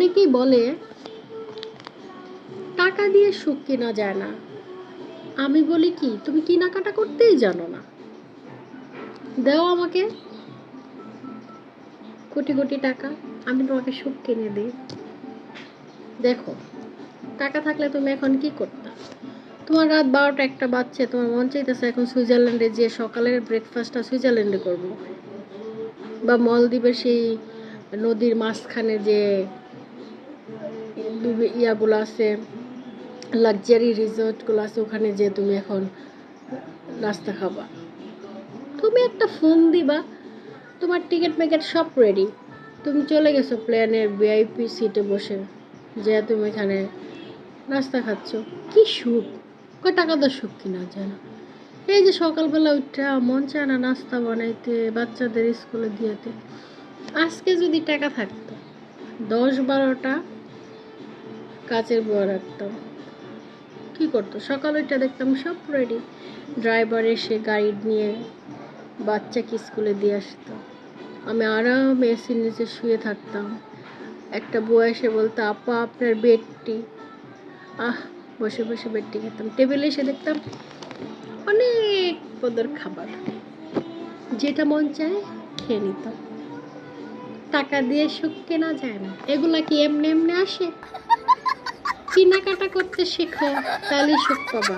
অনেকেই বলে টাকা দিয়ে সুখ কেনা যায় না। আমি বলি কি, তুমি কেনাকাটা করতেই জানো না। দাও আমাকে কোটি কোটি টাকা, আমি তোমাকে সুখ কিনে দিই। দেখো, টাকা থাকলে তুমি এখন কি করতে? তোমার রাত 12টা 1টা বাজছে, তোমার মন চাইতেছে এখন সুইজারল্যান্ডে যে সকালের ব্রেকফাস্টটা সুইজারল্যান্ডে করবো, বা মলদ্বীপের সেই নদীর মাঝখানে যে ইয়াগুলো আছে, লাক্সারি রিসোর্টগুলো আছে, ওখানে যে তুমি এখন নাস্তা খাবা। তুমি একটা ফোন দিবা, তোমার টিকিট মেকেট সব রেডি, তুমি চলে গেছো প্লেনের ভিআইপি সিটে বসে, যে তুমি এখানে নাস্তা খাচ্ছ। কি সুখ! কয় টাকা তো সুখ কিনা যায় না। এই যে সকালবেলা উঠা মন চায় না নাস্তা বানাইতে, বাচ্চাদের স্কুলে দিয়েতে। আজকে যদি টাকা থাকতো, 10-12টা কাচের বড় রাখতাম, কি করতো? সকাল ওইটা দেখতাম সব রেডি, ড্রাইভার এসে গাড়ি নিয়ে বাচ্চাকে স্কুলে দিয়ে আসতো। আমি আরামে এসির নিচে শুয়ে থাকতাম। একটা বউ এসে বলতো, আপা আপনার বেডটি। বসে বসে বেডটি খেতাম। টেবিলে এসে দেখতাম অনেক পদের খাবার, যেটা মন চায় খেয়ে নিতাম। টাকা দিয়ে সুখ কেনা যায় না। এগুলা কি এমনি এমনি আসে? কেনাকাটা করতে শেখো, তাহলে সুখ পাবা।